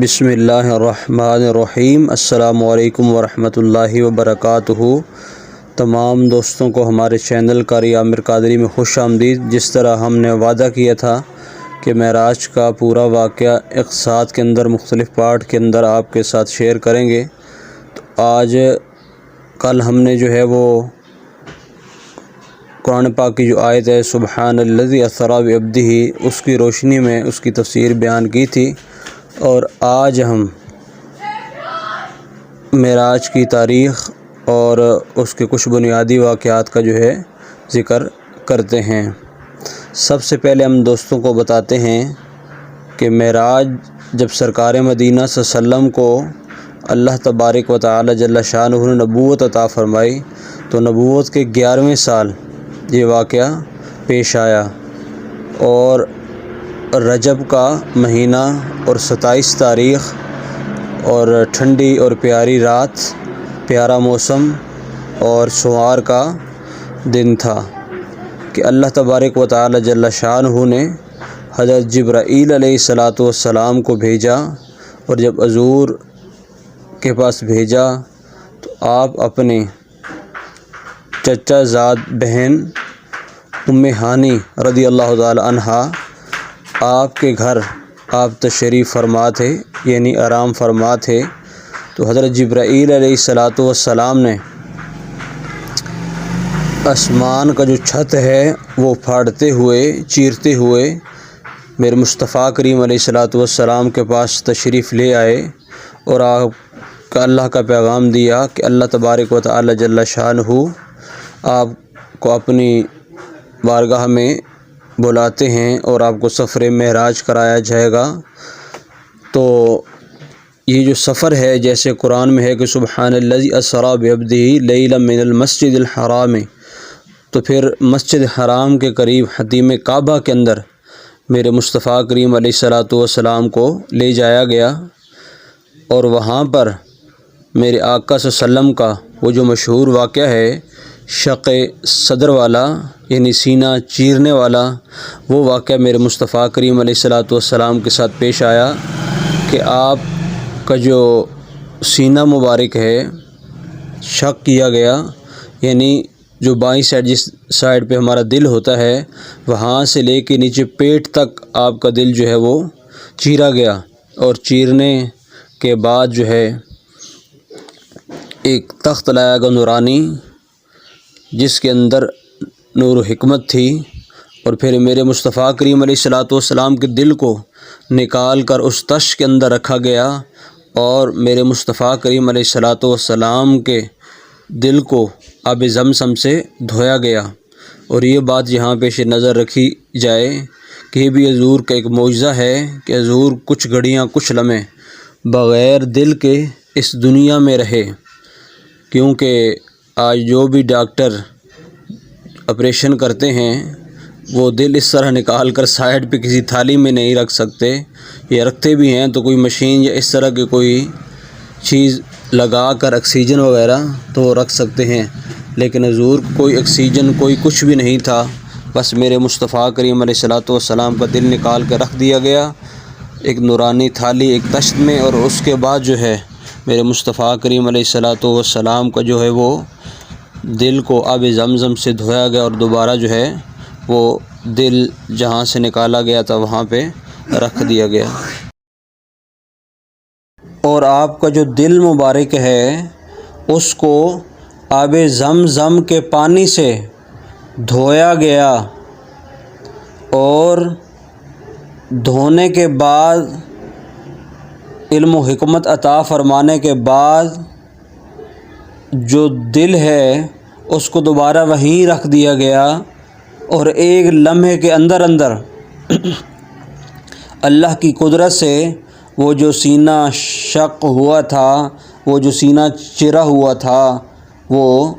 بسم اللہ الرحمن الرحیم۔ السلام علیکم ورحمۃ اللہ وبرکاتہ۔ تمام دوستوں کو ہمارے چینل قاری عامر قادری میں خوش آمدید۔ جس طرح ہم نے وعدہ کیا تھا کہ معراج کا پورا واقعہ ایک ساتھ کے اندر مختلف پارٹ کے اندر آپ کے ساتھ شیئر کریں گے، تو کل ہم نے جو ہے وہ قرآن پاک کی جو آیت ہے سبحان الذی اسریٰ بعبدہ، اس کی روشنی میں اس کی تفسیر بیان کی تھی، اور آج ہم معراج کی تاریخ اور اس کے کچھ بنیادی واقعات کا جو ہے ذکر کرتے ہیں۔ سب سے پہلے ہم دوستوں کو بتاتے ہیں کہ معراج جب سرکار مدینہ صلی اللہ علیہ وسلم کو اللہ تبارک و تعالی جل شانہ نے نبوت عطا فرمائی، تو نبوت کے 11ویں سال یہ واقعہ پیش آیا، اور رجب کا مہینہ اور 27 تاریخ اور ٹھنڈی اور پیاری رات، پیارا موسم اور سوار کا دن تھا کہ اللہ تبارک و تعالی جل شانہ نے حضرت جبرائیل علیہ السلام کو بھیجا، اور جب حضور کے پاس بھیجا تو آپ اپنے چچا زاد بہن ام ہانی رضی اللہ تعالی عنہا آپ کے گھر آپ تشریف فرما تھے، یعنی آرام فرما تھے، تو حضرت جبرائیل علیہ السلام نے آسمان کا جو چھت ہے وہ پھاڑتے ہوئے چیرتے ہوئے میرے مصطفیٰ کریم علیہ السلام کے پاس تشریف لے آئے، اور آپ کا اللہ کا پیغام دیا کہ اللہ تبارک و تعالی جل شانہ آپ کو اپنی بارگاہ میں بلاتے ہیں اور آپ کو سفر معراج کرایا جائے گا۔ تو یہ جو سفر ہے، جیسے قرآن میں ہے کہ سبحان الذی اسریٰ بعبدہ لیلا من المسجد الحرام، تو پھر مسجد حرام کے قریب حتیم کعبہ کے اندر میرے مصطفیٰ کریم علیہ السلام کو لے جایا گیا، اور وہاں پر میرے آقا صلی اللہ علیہ وسلم کا وہ جو مشہور واقعہ ہے شق صدر والا، یعنی سینہ چیرنے والا، وہ واقعہ میرے مصطفیٰ کریم علیہ السلام کے ساتھ پیش آیا کہ آپ کا جو سینہ مبارک ہے شق کیا گیا، یعنی جو بائیں سائڈ جس سائڈ پہ ہمارا دل ہوتا ہے وہاں سے لے کے نیچے پیٹ تک آپ کا دل جو ہے وہ چیرا گیا، اور چیرنے کے بعد جو ہے ایک تخت لایا گیا نورانی، جس کے اندر نور و حکمت تھی، اور پھر میرے مصطفیٰ کریم علیہ السلام کے دل کو نکال کر اس تش کے اندر رکھا گیا، اور میرے مصطفیٰ کریم علیہ السلام کے دل کو آب زمزم سے دھویا گیا۔ اور یہ بات یہاں پیش نظر رکھی جائے کہ یہ بھی حضور کا ایک معجزہ ہے کہ حضور کچھ گھڑیاں کچھ لمحے بغیر دل کے اس دنیا میں رہے، کیونکہ آج جو بھی ڈاکٹر آپریشن کرتے ہیں وہ دل اس طرح نکال کر سائڈ پہ کسی تھالی میں نہیں رکھ سکتے، یا رکھتے بھی ہیں تو کوئی مشین یا اس طرح کی کوئی چیز لگا کر آکسیجن وغیرہ تو وہ رکھ سکتے ہیں، لیکن حضور کوئی آکسیجن کوئی کچھ بھی نہیں تھا، بس میرے مصطفیٰ کریم علیہ السلام کا دل نکال کر رکھ دیا گیا ایک نورانی تھالی ایک تشت میں، اور اس کے بعد جو ہے میرے مصطفیٰ کریم علیہ السلام کا جو ہے وہ دل کو آب زمزم سے دھویا گیا، اور دوبارہ جو ہے وہ دل جہاں سے نکالا گیا تھا وہاں پہ رکھ دیا گیا، اور آپ کا جو دل مبارک ہے اس کو آب زمزم کے پانی سے دھویا گیا، اور دھونے کے بعد علم و حکمت عطا فرمانے کے بعد جو دل ہے اس کو دوبارہ وہیں رکھ دیا گیا، اور ایک لمحے کے اندر اندر اللہ کی قدرت سے وہ جو سینہ شق ہوا تھا، وہ جو سینہ چرا ہوا تھا وہ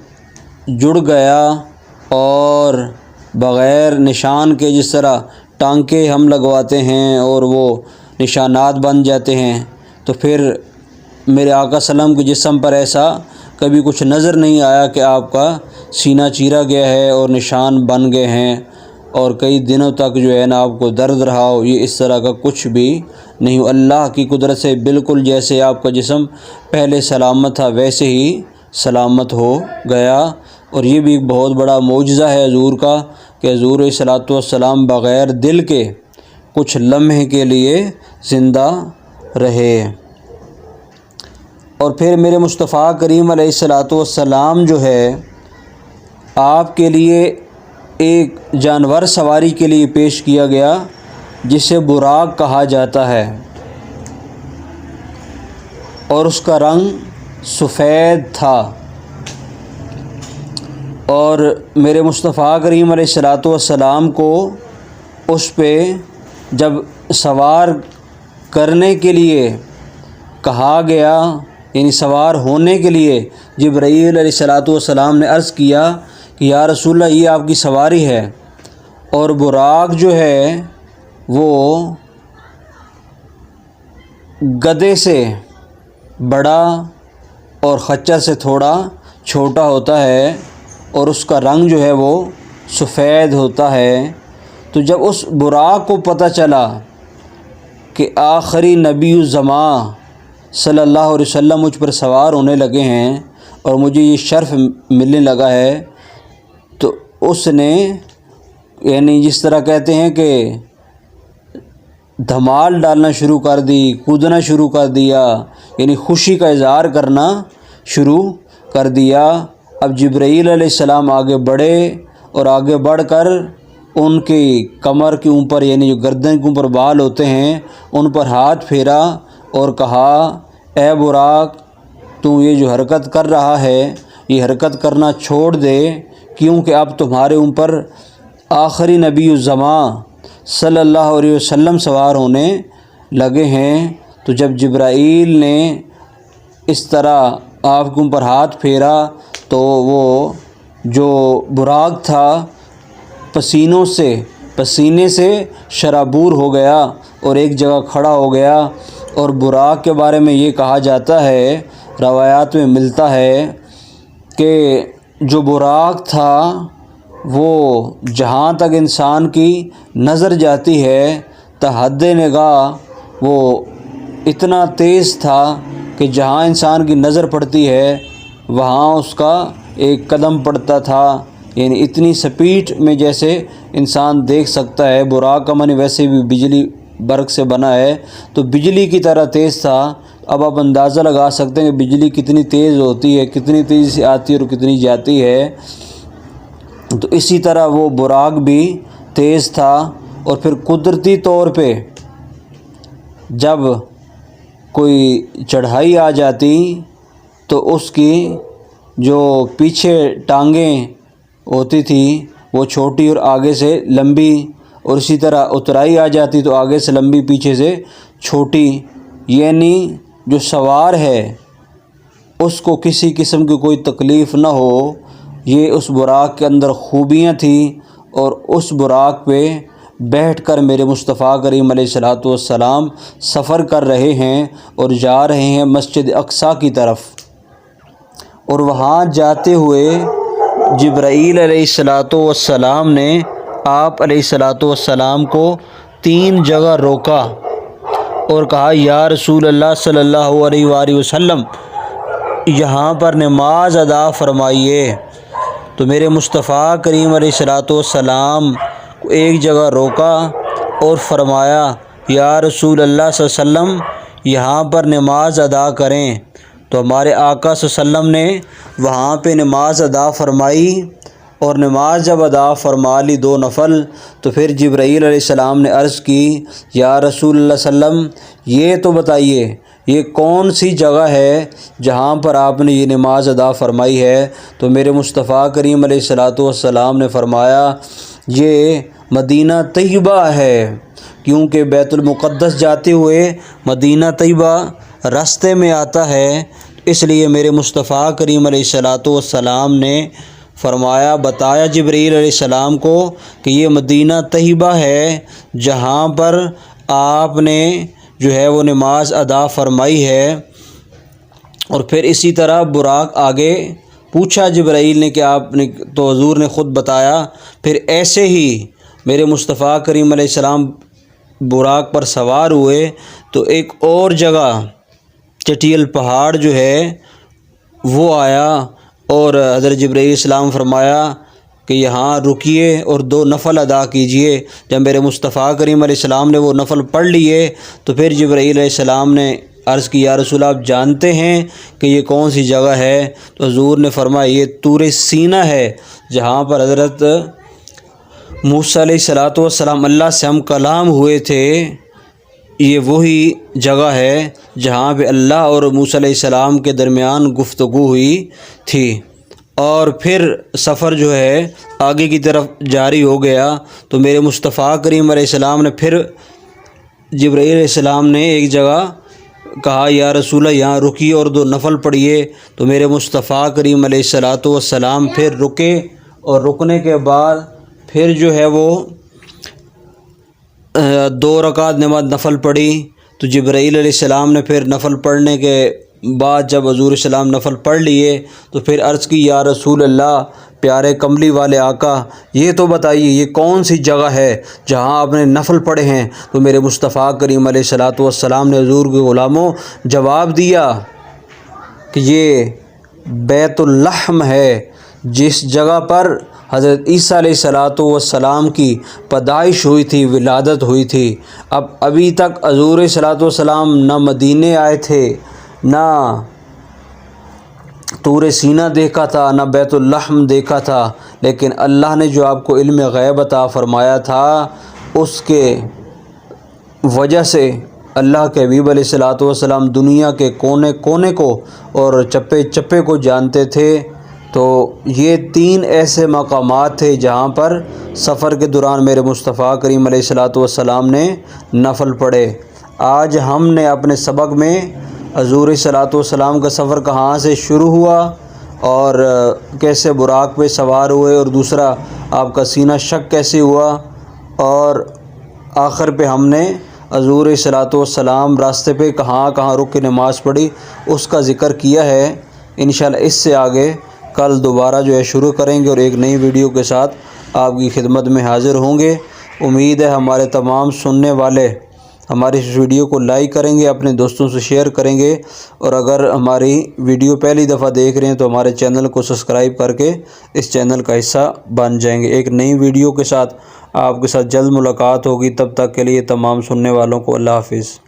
جڑ گیا، اور بغیر نشان کے، جس طرح ٹانکے ہم لگواتے ہیں اور وہ نشانات بن جاتے ہیں، تو پھر میرے آقا صلی اللہ علیہ وسلم کے جسم پر ایسا کبھی کچھ نظر نہیں آیا کہ آپ کا سینہ چیرا گیا ہے اور نشان بن گئے ہیں، اور کئی دنوں تک جو ہے نا آپ کو درد رہا ہو، یہ اس طرح کا کچھ بھی نہیں ہوں، اللہ کی قدرت سے بالکل جیسے آپ کا جسم پہلے سلامت تھا ویسے ہی سلامت ہو گیا۔ اور یہ بھی ایک بہت بڑا معجزہ ہے حضور کا کہ حضور علیہ الصلوۃ والسلام بغیر دل کے کچھ لمحے کے لیے زندہ رہے۔ اور پھر میرے مصطفیٰ کریم علیہ الصلوۃ والسلام جو ہے آپ کے لیے ایک جانور سواری کے لیے پیش کیا گیا جسے براق کہا جاتا ہے، اور اس کا رنگ سفید تھا۔ اور میرے مصطفیٰ کریم علیہ الصلوۃ والسلام کو اس پہ جب سوار کرنے کے لیے کہا گیا، یعنی سوار ہونے کے لیے جبرائیل علیہ الصلوۃ والسلام نے عرض کیا کہ یا رسول اللہ یہ آپ کی سواری ہے، اور براق جو ہے وہ گدھے سے بڑا اور خچر سے تھوڑا چھوٹا ہوتا ہے، اور اس کا رنگ جو ہے وہ سفید ہوتا ہے۔ تو جب اس براق کو پتہ چلا کہ آخری نبی الزمان صلی اللہ علیہ وسلم مجھ پر سوار ہونے لگے ہیں اور مجھے یہ شرف ملنے لگا ہے، تو اس نے یعنی جس طرح کہتے ہیں کہ دھمال ڈالنا شروع کر دی، کودنا شروع کر دیا، یعنی خوشی کا اظہار کرنا شروع کر دیا۔ اب جبرائیل علیہ السلام آگے بڑھے اور آگے بڑھ کر ان کی کمر کے اوپر یعنی جو گردن کے اوپر بال ہوتے ہیں ان پر ہاتھ پھیرا اور کہا اے براق تو یہ جو حرکت کر رہا ہے یہ حرکت کرنا چھوڑ دے، کیونکہ اب تمہارے اوپر آخری نبی الزمان صلی اللہ علیہ وسلم سوار ہونے لگے ہیں۔ تو جب جبرائیل نے اس طرح آپ کے اوپر ہاتھ پھیرا تو وہ جو براق تھا پسینے سے شرابور ہو گیا اور ایک جگہ کھڑا ہو گیا۔ اور براق کے بارے میں یہ کہا جاتا ہے، روایات میں ملتا ہے کہ جو براق تھا وہ جہاں تک انسان کی نظر جاتی ہے تا حد نگاہ وہ اتنا تیز تھا کہ جہاں انسان کی نظر پڑتی ہے وہاں اس کا ایک قدم پڑتا تھا، یعنی اتنی سپیڈ میں جیسے انسان دیکھ سکتا ہے۔ براق کا معنی ویسے بھی بجلی برق سے بنا ہے، تو بجلی کی طرح تیز تھا۔ اب آپ اندازہ لگا سکتے ہیں کہ بجلی کتنی تیز ہوتی ہے، کتنی تیزی سے آتی ہے اور کتنی جاتی ہے۔ تو اسی طرح وہ براق بھی تیز تھا۔ اور پھر قدرتی طور پہ جب کوئی چڑھائی آ جاتی تو اس کی جو پیچھے ٹانگیں ہوتی تھی وہ چھوٹی اور آگے سے لمبی، اور اسی طرح اترائی آ جاتی تو آگے سے لمبی پیچھے سے چھوٹی، یعنی جو سوار ہے اس کو کسی قسم کی کوئی تکلیف نہ ہو۔ یہ اس براق کے اندر خوبیاں تھیں، اور اس براق پہ بیٹھ کر میرے مصطفیٰ کریم علیہ الصلوۃ والسلام سفر کر رہے ہیں اور جا رہے ہیں مسجد اقصیٰ کی طرف۔ اور وہاں جاتے ہوئے جبرائیل علیہ الصلوۃ والسلام نے آپ علیہ الصلوۃ والسلام کو 3 جگہ روکا اور کہا یا رسول اللہ صلی اللہ علیہ وآلہ وسلم یہاں پر نماز ادا فرمائیے۔ تو میرے مصطفیٰ کریم علیہ الصلوۃ والسلام کو ایک جگہ روکا اور فرمایا یا رسول اللہ صلی اللہ علیہ وسلم یہاں پر نماز ادا کریں۔ تو ہمارے آقا صلی اللہ علیہ وسلم نے وہاں پہ نماز ادا فرمائی، اور نماز جب ادا فرما لی 2 نفل تو پھر جبرائیل علیہ السلام نے عرض کی یا رسول اللہ صلی اللہ علیہ وسلم یہ تو بتائیے یہ کون سی جگہ ہے جہاں پر آپ نے یہ نماز ادا فرمائی ہے؟ تو میرے مصطفیٰ کریم علیہ الصلوۃ والسلام نے فرمایا یہ مدینہ طیبہ ہے، کیونکہ بیت المقدس جاتے ہوئے مدینہ طیبہ راستے میں آتا ہے، اس لیے میرے مصطفیٰ کریم علیہ الصلوۃ والسلام نے فرمایا بتایا جبرائیل علیہ السلام کو کہ یہ مدینہ طیبہ ہے جہاں پر آپ نے جو ہے وہ نماز ادا فرمائی ہے۔ اور پھر اسی طرح براق آگے پوچھا جبرائیل نے کہ آپ نے تو حضور نے خود بتایا، پھر ایسے ہی میرے مصطفیٰ کریم علیہ السلام براق پر سوار ہوئے تو ایک اور جگہ چٹیل پہاڑ جو ہے وہ آیا اور حضرت جبرائیل علیہ السلام فرمایا کہ یہاں رکیے اور 2 نفل ادا کیجئے۔ جب میرے مصطفیٰ کریم علیہ السلام نے وہ نفل پڑھ لیے تو پھر جبرائیل علیہ السلام نے عرض کی یا رسول اللہ آپ جانتے ہیں کہ یہ کون سی جگہ ہے؟ تو حضور نے فرمایا یہ طور سینہ ہے، جہاں پر حضرت موسیٰ علیہ السلام اللہ سے ہم کلام ہوئے تھے۔ یہ وہی جگہ ہے جہاں پہ اللہ اور موسیٰ علیہ السلام کے درمیان گفتگو ہوئی تھی۔ اور پھر سفر جو ہے آگے کی طرف جاری ہو گیا تو میرے مصطفیٰ کریم علیہ السلام نے پھر جبرائیل علیہ السلام نے ایک جگہ کہا یا رسول اللہ یہاں رکیے اور 2 نفل پڑھیے۔ تو میرے مصطفیٰ کریم علیہ السلام پھر رکے اور رکنے کے بعد پھر جو ہے وہ 2 رکعت نماز نفل پڑھی۔ تو جبرائیل علیہ السلام نے پھر نفل پڑھنے کے بعد جب حضور علیہ السلام نفل پڑھ لیے تو پھر عرض کی یا رسول اللہ پیارے کملی والے آقا یہ تو بتائیے یہ کون سی جگہ ہے جہاں آپ نے نفل پڑھے ہیں؟ تو میرے مصطفیٰ کریم علیہ السلام نے حضور کے غلاموں جواب دیا کہ یہ بیت اللحم ہے، جس جگہ پر حضرت عیسیٰ علیہ السلام کی پیدائش ہوئی تھی، ولادت ہوئی تھی۔ ابھی تک حضور علیہ السلام نہ مدینے آئے تھے، نہ طور سینہ دیکھا تھا، نہ بیت اللحم دیکھا تھا، لیکن اللہ نے جو آپ کو علم غیب عطا فرمایا تھا اس کے وجہ سے اللہ کے حبیب علیہ السلام دنیا کے کونے کونے کو اور چپے چپے کو جانتے تھے۔ تو یہ 3 ایسے مقامات تھے جہاں پر سفر کے دوران میرے مصطفیٰ کریم علیہ السلام نے نفل پڑھے۔ آج ہم نے اپنے سبق میں حضور صلی اللہ علیہ وسلم کا سفر کہاں سے شروع ہوا اور کیسے براق پہ سوار ہوئے، اور دوسرا آپ کا سینہ شق کیسے ہوا، اور آخر پہ ہم نے حضور صلی اللہ علیہ وسلم راستے پہ کہاں کہاں رک کے نماز پڑھی اس کا ذکر کیا ہے۔ انشاءاللہ اس سے آگے کل دوبارہ جو ہے شروع کریں گے اور ایک نئی ویڈیو کے ساتھ آپ کی خدمت میں حاضر ہوں گے۔ امید ہے ہمارے تمام سننے والے ہماری اس ویڈیو کو لائک کریں گے، اپنے دوستوں سے شیئر کریں گے، اور اگر ہماری ویڈیو پہلی دفعہ دیکھ رہے ہیں تو ہمارے چینل کو سبسکرائب کر کے اس چینل کا حصہ بن جائیں گے۔ ایک نئی ویڈیو کے ساتھ آپ کے ساتھ جلد ملاقات ہوگی، تب تک کے لیے تمام سننے والوں کو اللہ حافظ۔